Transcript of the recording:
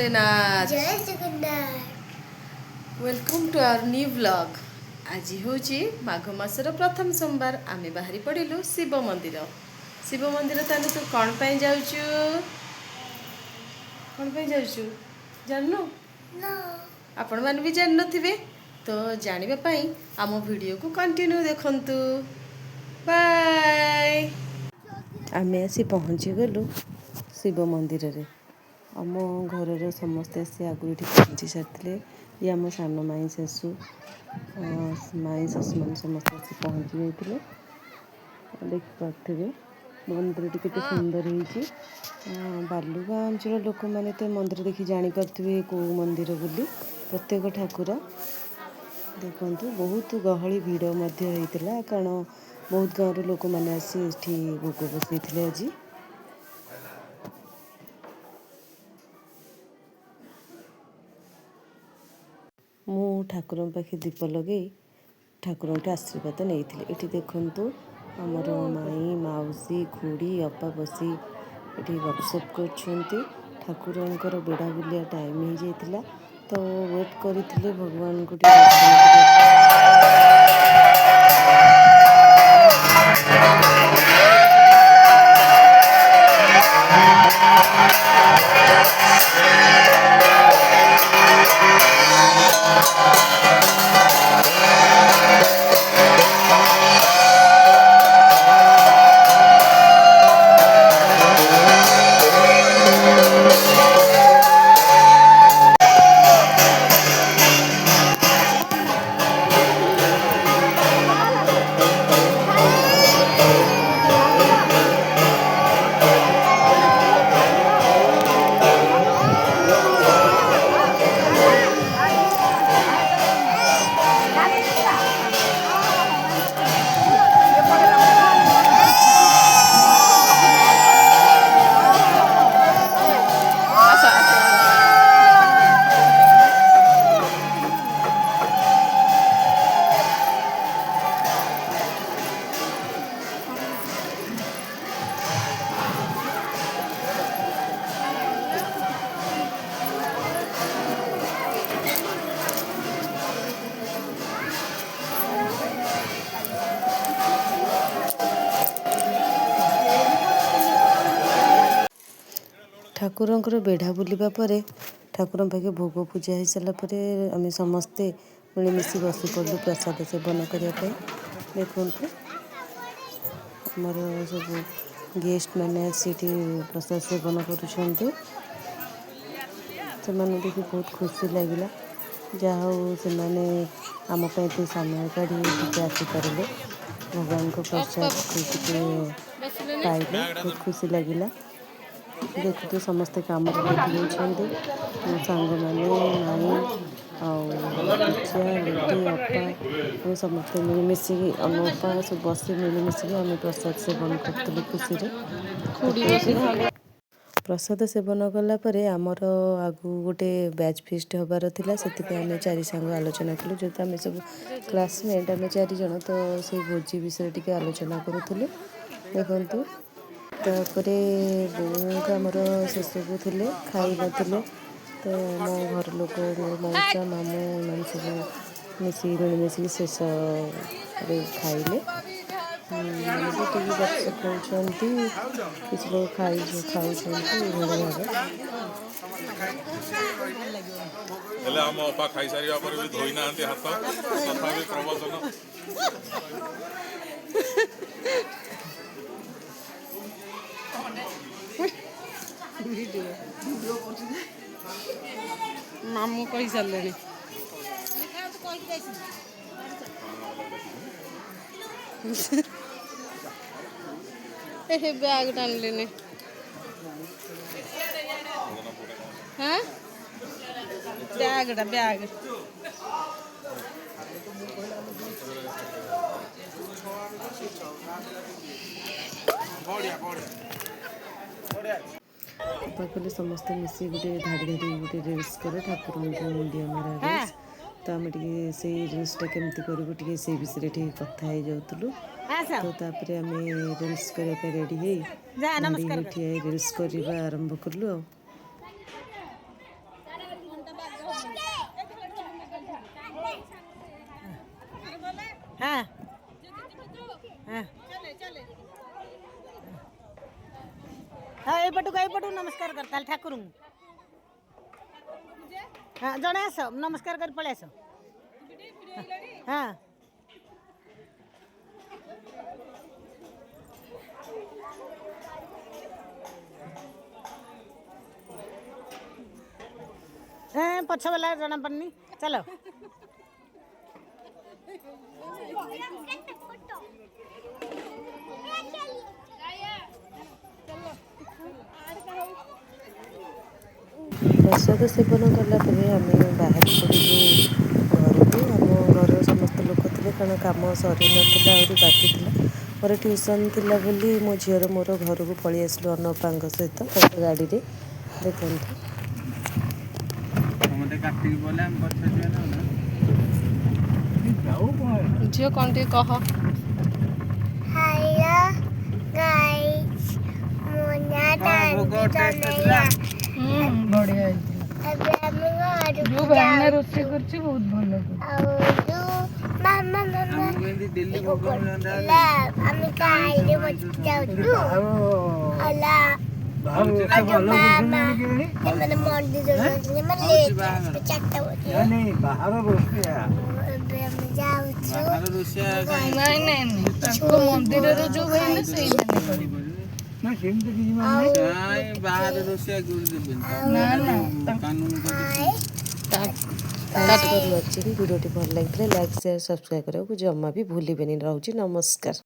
जगन्नाथ। जय Jagannath. Welcome to our new blog. आज हूँ माघ मासर प्रथम सोमवार। आमे बाहरी पड़िलु शिव मंदिर। शिव मंदिर ताले तू कौन पाई जाउछु? कौन पाई जाउछु जाननु? नो आपण मान भी जान नथिबे तो जानिबा पाई आम वीडियो को कंटिन्यू देखंतु। बाय। आमे आसी पहुँची गलु शिव मंदिर रे। आम घर समस्ते आसी आगुरी पहुँची सारी। ये आम सान माई शाशु माई शाशु मान समस्त आसी पहुँची जाते। देखिपे मंदिर टी के सुंदर होती। बालुगाँ अंचल लोक मैंने तो मंदिर देखी जापे कौ मंदिर बोली। प्रत्येक ठाकुर देखु बहुत गहली भिड़ होता कारण बहुत गाँव लोक मैंने आसी भोग बसई आज। मु ठाकुर पाखे दीप लगे ठाकुर आशीर्वाद नहीं थी। ये देखु आमर माई मौसी खुड़ी अपा बसी ये गपसप कर ठाकुर बेड़ा बुलिया टाइम हो जाता तो वेट करते भगवान को ठाकुर बेढ़ा बुलवा ठाकुर पाखे भोग पूजा हो सारापर आम समस्ते मिलमिशि बस पड़ू प्रसाद सेवन करने। देखु आमर सब गेस्ट मैंने प्रसाद सेवन कर देखिए बहुत खुशी लगे। जहाँ से आमपाई समय काढ़ी आसीपारे भगवान को प्रसाद पाइले बहुत खुशी लगे। देखते समस्ते कम लगे सांग मैंने माई आची अपा समस्ते मिलमिशि अनुपा सब बस मिलमिशि आम प्रसाद सेवन करूँ खुशी। प्रसाद सेवन कलापर आमर आगु गोटे बैच फिस्ट हबार था से आम चारि सांग आलोचना कलु जेहेतु आम सब क्लासमेट आम 4 जन तो से भोजी विषय टी आलोचना करूँ। देखु तापर बोका आमर सेसबू थे खाई नथिले तो मो घर लोक मौसा मामू मान सब मिलमिशि शेष खाइले। गपसप होती किसी लोग खाऊ खाई सारी धोई ना हाथ तथा प्रवचन मामू कही सारे बैग टान लेने हाँ बैग कहले समस्ते मिसी गोटे धाड़ी गोटे रिल्स कर ठाकुर मुंडिया मारा रिल्स तो आम से रिल्सटा केमती करूँ से विषय कथा हो जाऊँ। तो तापर आम रिल्स करने रेडी हो ठिया रिल्स करवा आरंभ कलु। ଏଇପଟୁ ନମସ୍କାର କର ତାହେଲେ ଠାକୁରଙ୍କୁ। ହଁ ଜଣେ ଆସ ନମସ୍କାର କରି ପଳେଇ ଆସ। ହଁ ପଛ ବେଲା ଜଣା ପଡୁନି ଚାଲ। ପ୍ରସାଦ ସେବନ କଲା ପରେ ଆମେ ବାହାରି ପଡ଼ିଲୁ ଘରକୁ। ଆମ ଘରର ସମସ୍ତ ଲୋକ ଥିଲେ କାରଣ କାମ ସରିନଥିଲା, ଆହୁରି ବାକି ଥିଲା। ମୋର ଟ୍ୟୁସନ୍ ଥିଲା ବୋଲି ମୋ ଝିଅର ମୋର ଘରକୁ ପଳେଇ ଆସିଲୁ ଅନୁପାଙ୍କ ସହିତ ତାଙ୍କ ଗାଡ଼ିରେ। ଦେଖନ୍ତୁ ଝିଅ କ'ଣ ଟିକେ କହ। ହାଲୋ ଗାଇସ୍, ମୋ ନାଁ ତାନଭି ତନୟା। ବଢ଼ିଆ ହେଇଥିଲା। ଏବେ ଆମେ ଘରକୁ ଯୋଉ ଭାଇନା ରୋଷେଇ କରୁଛି ବହୁତ ଭଲ କରୁଛି। ଆଉ ମାମା ହେଲା ଆମେ ଗାଈରେ ବସି ଯାଉଛୁ ହେଲା। ମାମା ସେମାନେ ମନ୍ଦିର ଯାଉଛନ୍ତି, ମାନେ ଲେଟ୍ ଆସିବେ 4ଟା ବଜେ। ଏବେ ଆମେ ଯାଉଛୁ। ନାଇଁ ତାଙ୍କ ମନ୍ଦିରର ଯୋଉ ଭାଇନା ସେଇମାନେ କରିବେ। ତାଠୁ ଅଛି। ଭିଡ଼ିଓଟି ଭଲ ଲାଗିଥିଲେ ଲାଇକ୍ ସେୟାର ସବସ୍କ୍ରାଇବ୍ କରିବାକୁ ଜମା ବି ଭୁଲିବେନି। ରହୁଛି, ନମସ୍କାର।